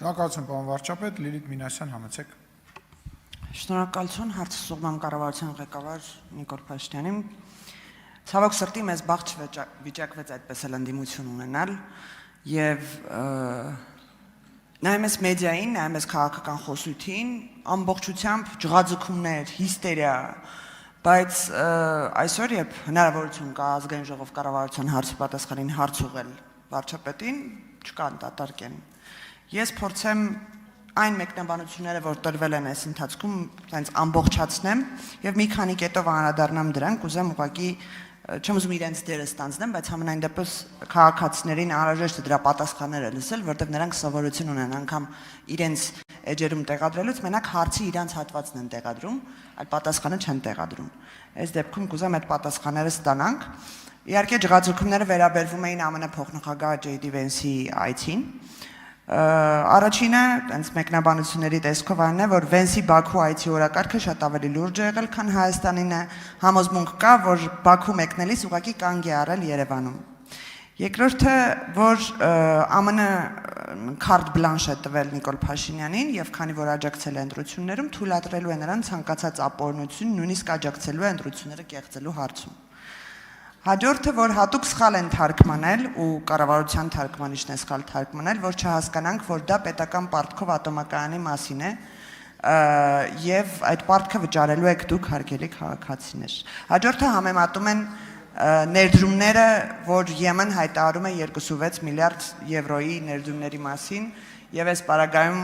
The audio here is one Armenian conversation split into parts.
Շնորհակալություն, պարոն վարչապետ, Լիլիթ Մինասյան, համեցեք։ Շնորհակալություն, հարցը Սողման կառավարության ղեկավար Նիկոլ Փաշինյանին։ Ցավոք սրտի մեզ բախտ չվիճակվեց այդպես էլ ընդդիմություն ունենալ եւ նայում մեդիային, նայում քաղաքական խոսույթին, ամբողջությամբ ջղաձգումներ, հիստերիա, բայց այսօր երբ հնարավորություն կա ազգային ժողով կառավարության հարցի պատասխանին հարց ուղղել վարչապետին, չկան դատարկեն։ Ես փորձեմ այն մեկնաբանությունները, որ տրվել են այս ընթացքում, հենց ամբողջացնեմ եւ մի քանի կետով անդրադառնամ դրան, կուզեմ ուղղակի չեմ ուզում իրենց դերը ստանձնեմ, բայց համենայն դեպս քաղաքացիներին անհրաժեշտ է դրա պատասխանները լսել, որտեղ նրանք սովորություն ունեն անգամ իրենց էջերում տեղադրելուց, մենակ հարցի իրանց հատվածն են տեղադրում, այլ պատասխանը չեն տեղադրում։ Այս դեպքում կուզեմ այդ պատասխանները ստանանք։ Իհարկե ջղաձգումները վերաբերվում էին ԱՄՆ փոխնախագահ J.D. Vance-ի այցին։ Առաջինը, այնց մեկնաբանությունների տեսքով այն է, որ Վենսի Բաքու այցի օրակարգը շատ ավելի լուրջ է եղել, քան Հայաստանինը, համոզմունք կա, որ Բաքու մեկնելիս ուղղակի կանգ է առել Երևանում։ Երկրորդը, որ ԱՄՆ քարտ բլանշ է տվել Նիկոլ Փաշինյանին եւ քանի որ աջակցել է ընտրություններում, թույլատրելու է նրան ցանկացած ապօրինություն, նույնիսկ աջակցելու է ընտրությունները կեղծելու հարցում։ Հաջորդը, որ հատուկ սխալ են թարգմանել ու կառավարության թարգմանիչն է սխալ թարգմանել, որ չհասկանանք, որ դա պետական պարտքով ատոմակայանի մասին է եւ այդ պարտքը վճարելու եք դուք հարգելի քաղաքացիներ։ Հաջորդը համեմատում են ներդրումները, որ Եմեն հայտարարում է 26 միլիարդ եվրոյի ներդրումների մասին եւ այս պարագայում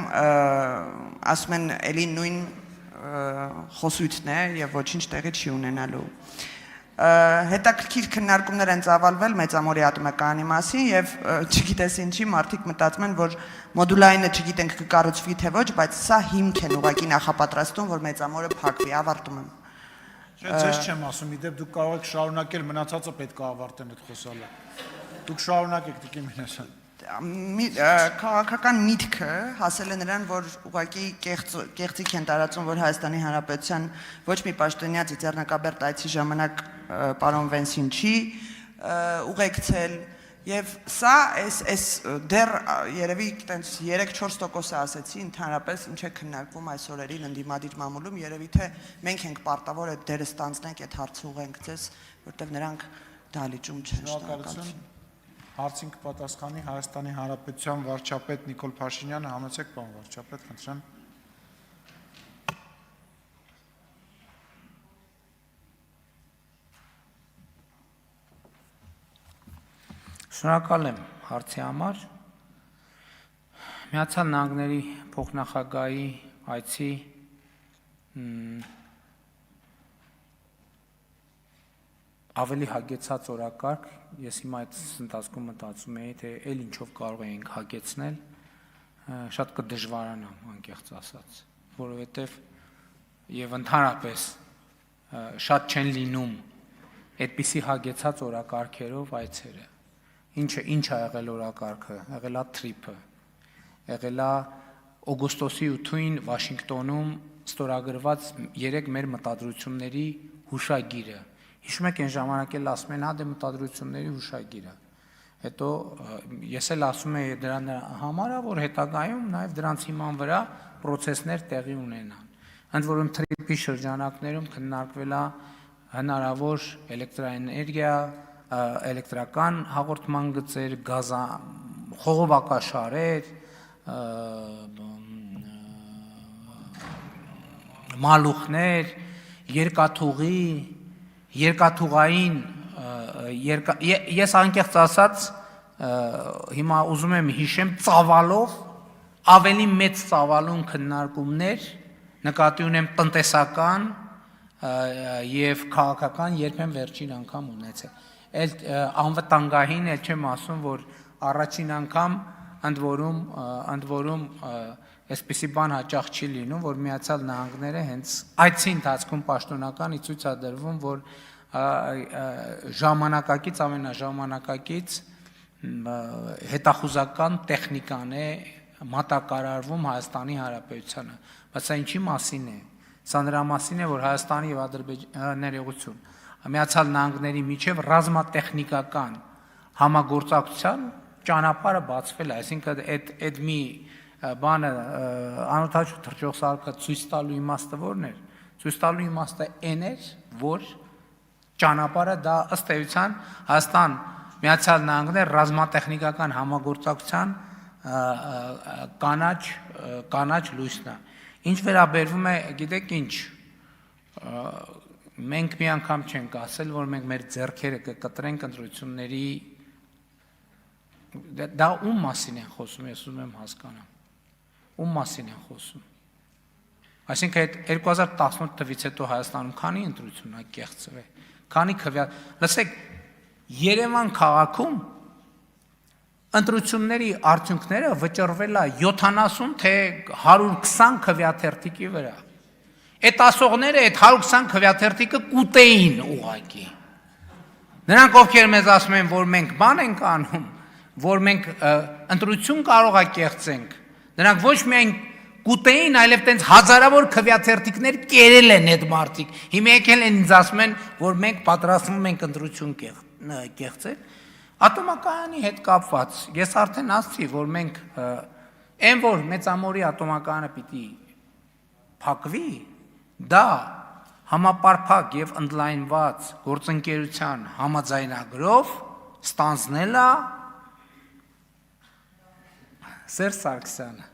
ասում են էլի նույն խոսույթն է եւ ոչինչ տեղի չի ունենալու։ Հետաքրքիր քննարկումներ են ծավալվել մեծամորի ատոմակայանի մասին եւ չգիտես ինչի մարդիկ մտածում են, որ մոդուլայինը չգիտենք կկառուցվի թե ոչ, բայց սա հիմք են ուղղակի նախապատրաստում, որ մեծամորը փակվի, ավարտում եմ։ Ձեզ չեմ ասում, իդեպ դուք կարող եք շարունակել, մնացածը պետք է ավարտեն այդ խոսալը։ Դուք շարունակեք, Տիկին Մինասյան։ Քաղաքական միտքը հասել է նրան, որ ուղղակի կեղծիք են տարածում, որ Հայաստանի Հանրապետության ոչ մի պաշտոնյա Ծիծեռնակաբերդ այցի ժամանակ պարոն Վենսին չի ուղեկցել եւ սա այս դեռ երևի տենց 3-4% ասեցի ընդհանրապես ինչ է քննարկվում այս օրերին ընդդիմադիր մամուլում, երևի թե մենք ենք պարտավոր այդ դերը ստանձնենք, այդ հարցը ուղենք ձեզ, որտեղ նրանք դալիճում չեն։ Շնորհակալություն։ Հարցին կպատասխանի Հայաստանի Հանրապետության վարչապետ Նիկոլ Փաշինյանը, համեցեք պարոն վարչապետ, խնդրեմ։ Շնորհակալ եմ հարցի համար։ Միացյալ Նահանգների փոխնախագահի այցի ավելի հագեցած օրակարգ, ես հիմա այդ ընթացքում մտածում էի, թե էլ ինչով կարող էինք հագեցնել, շատ կդժվարանամ, անկեղծ ասած, որովհետև եւ ընդհանրապես շատ չեն լինում այդպիսի հագեցած օրակարգերով այցերը։ Ինչ ա եղել օրակարգը, եղել է թրիփը, եղել է օգոստոսի 8-ին Վաշինգտոնում ստորագրված 3 մեր մտադրությունների հուշագիրը։ Հիշում եք այն ժամանակ էլ ասում են, հա դե մտադրությունների հուշագիրը։ Հետո ես էլ ասում եի դրան համար, որ հետագայում նաև դրանց հիման վրա պրոցեսներ տեղի ունենան։ Ընդ որում թրիփի շրջանակներում քննարկվել է հնարավոր էլեկտրաէներգիա, էլեկտրական հաղորդման գծեր, խողովակաշարեր, մալուխներ, երկաթուղային, ես անկեղծ ասած հիմա ուզում եմ հիշեմ ծավալով, ավելի մեծ ծավալուն քննարկումներ, նկատի ունեմ տնտեսական եւ քաղաքական երբեմն վերջին անգամ ունեցել։ Էլ անվտանգային էլ չեմ ասում, որ առաջին անգամ ընդ որում այսպիսի բան հաճախ չի լինում, որ Միացյալ Նահանգները հենց այցի ընթացքում պաշտոնականի ցույց է դրվում, որ ժամանակակից ամենաժամանակակից հետախուզական տեխնիկան է մատակարարվում Հայաստանի Հանրապետությանը, բայց սա ինչի մասին է։ Սա նրա մասին է, որ Հայաստանի եւ Ադրբեջանի Միացյալ Նահանգների միջև ռազմատեխնիկական համագործակցության ճանապարհը բացվել է, այսինքն այդ մի բանը անօթաչու թռչող սարքը ցույց տալու իմաստը ո՞րն էր։ Ցույց տալու իմաստը այն էր, որ ճանապարհը դա ըստ էության Հայաստան Միացյալ Նահանգներ ռազմատեխնիկական համագործակցության կանաչ լույսն է։ Ինչ վերաբերվում է, գիտեք ինչ, մենք մի անգամ չենք ասել, որ մենք մեր ձեռքերը կկտրենք ընտրությունների դա ում մասին են խոսում, ես ուզում եմ հասկանամ։ Ում մասին են խոսում։ Այսինքն այդ 2018 թվից հետո Հայաստանում քանի ընտրություն ա կեղծվել, քանի լսեք, Երևան քաղաքում ընտրությունների արդյունքները վճռվել է 70 թե 120 քվեաթերթիկի վրա։ Այդ ասողները այդ 120 քվեաթերթիկը կուտեին ուղակի։ Նրանք ովքեր մեզ ասում են, որ մենք բան ենք անում, որ մենք ընտրություն կարող է կեղծենք, նրանք ոչ միայն կուտեին, այլև տենց հազարավոր քվեաթերթիկներ կերել են այդ մարդիկ։ Հիմա եկել են ինձ ասում են, որ մենք պատրաստվում ենք ընտրություն կեղծել։ Ատոմակայանի հետ կապված ես արդեն ասացի, որ մենք այն որ մեծամորի ատոմակայանը պիտի փակվի, դա համապարփակ եւ ընդլայնված գործընկերության համաձայնագրով ստանձնել է Սերժ Սարգսյանը։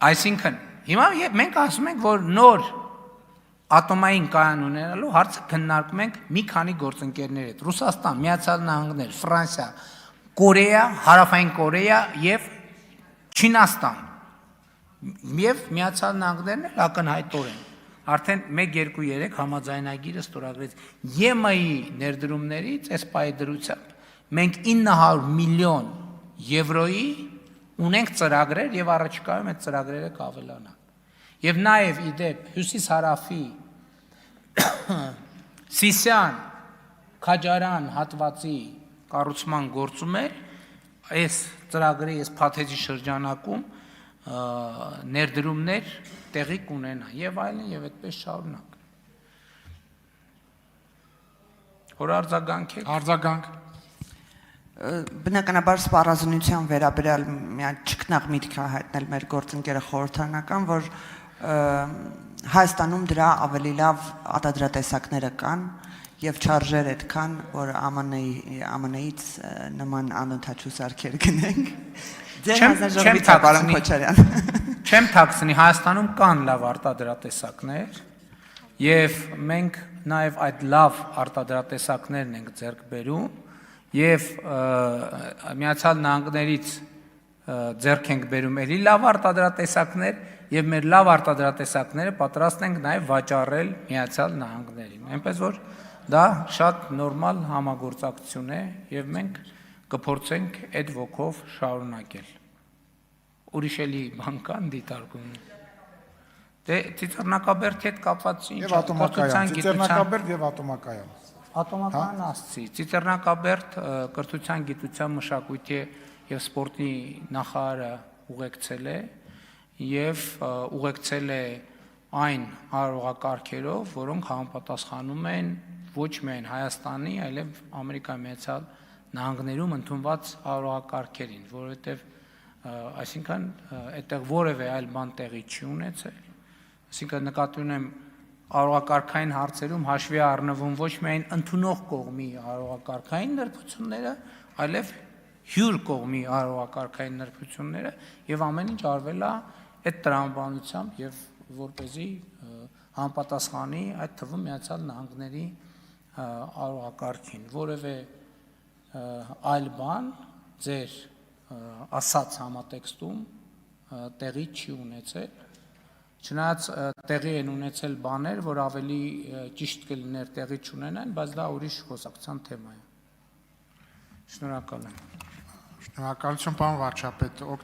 Այսինքն, հիմա մենք ասում ենք, որ նոր ատոմային կայան ունենալու հարցը քննարկում ենք մի քանի գործընկերների հետ՝ Ռուսաստան, Միացյալ Նահանգներ, Ֆրանսիա, Կորեա, Հարավային Կորեա եւ Չինաստան։ Եվ Միացյալ Նահանգներն էլ ակնհայտորեն արդեն 1-2-3 համաձայնագիրը ստորագրեց ԵՄ-ի ներդրումներից այս պայդրությամբ մենք 900 միլիոն եվրոյի ունենք ծրագրեր եւ առաջիկայում այդ ծրագրերը կավելանան։ Եվ նաեւ իդեպ հյուսիս-հարավի Սիսիան, Քաջարան հատվածի կառուցման գործում է այս ծրագրի այս փաթեթի շրջանակում ներդրումներ տեղի կունենան եւ այլն եւ այդպես շարունակ։ Որ արձագանք Բնականաբար սպառազինության վերաբերյալ միայն ճկնաղ միտք է հայտնել մեր գործընկերը խորհրդանական, որ Հայաստանում դրա ավելի լավ արտադրատեսակները կան եւ չարժեր այդքան, որ ԱՄՆ-ից նման անօթաչու սարքեր գնենք։ Չեմ թաքցնի, Հայաստանում կան լավ արտադրատեսակներ եւ մենք նաեւ այդ լավ արտադրատեսակներն ենք ձեռք բերում եւ Միացյալ Նահանգներից ձեռք ենք բերում էլի լավ արտադրատեսակներ եւ մեր լավ արտադրատեսակները պատրաստ ենք նաեւ վաճառել Միացյալ Նահանգներին։ Այնպես որ դա շատ նորմալ համագործակցություն է եւ մենք կփորձենք այդ ոգով շարունակել։ Ուրիշ էլի բան կան դիտարկում։ Դե ծիծեռնակաբերդի հետ կապված ինչ ատոմակայան, ծիծեռնակաբերդ եւ ատոմակայան։ Ատոմական ասցի, Ծիծեռնակաբերդ կրթության, գիտության, մշակույթի եւ սպորտի նախարարը ուղեկցել է եւ ուղեկցել է այն արարողակարգերով, որոնք համապատասխանում են ոչ միայն Հայաստանի, այլև Ամերիկայի Միացյալ Նահանգներում ընդունված արարողակարգերին, որովհետեւ այսինքն այդտեղ որևէ այլ բան տեղի չի ունեցել։ Այսինքն նկատի ունեմ արարողակարգային հարցերում հաշվի առնվում ոչ միայն ընդունող կողմի արարողակարգային նրբությունները, այլև հյուր կողմի արարողակարգային նրբությունները եւ ամեն ինչ արվել է այդ տրամաբանությամբ եւ որպեսզի համապատասխանի այդ թվում Միացյալ Նահանգների արարողակարգին, որևէ այլ բան ձեր ասած համատեքստում տեղի չի ունեցել։ Չնայած տեղի են ունեցել բաներ, որ ավելի ճիշտ կլիներ տեղի չունենան, բայց դա ուրիշ խոսակցության թեմա է։ Շնորհակալ եմ։ Շնորհակալություն, պարոն վարչապետ։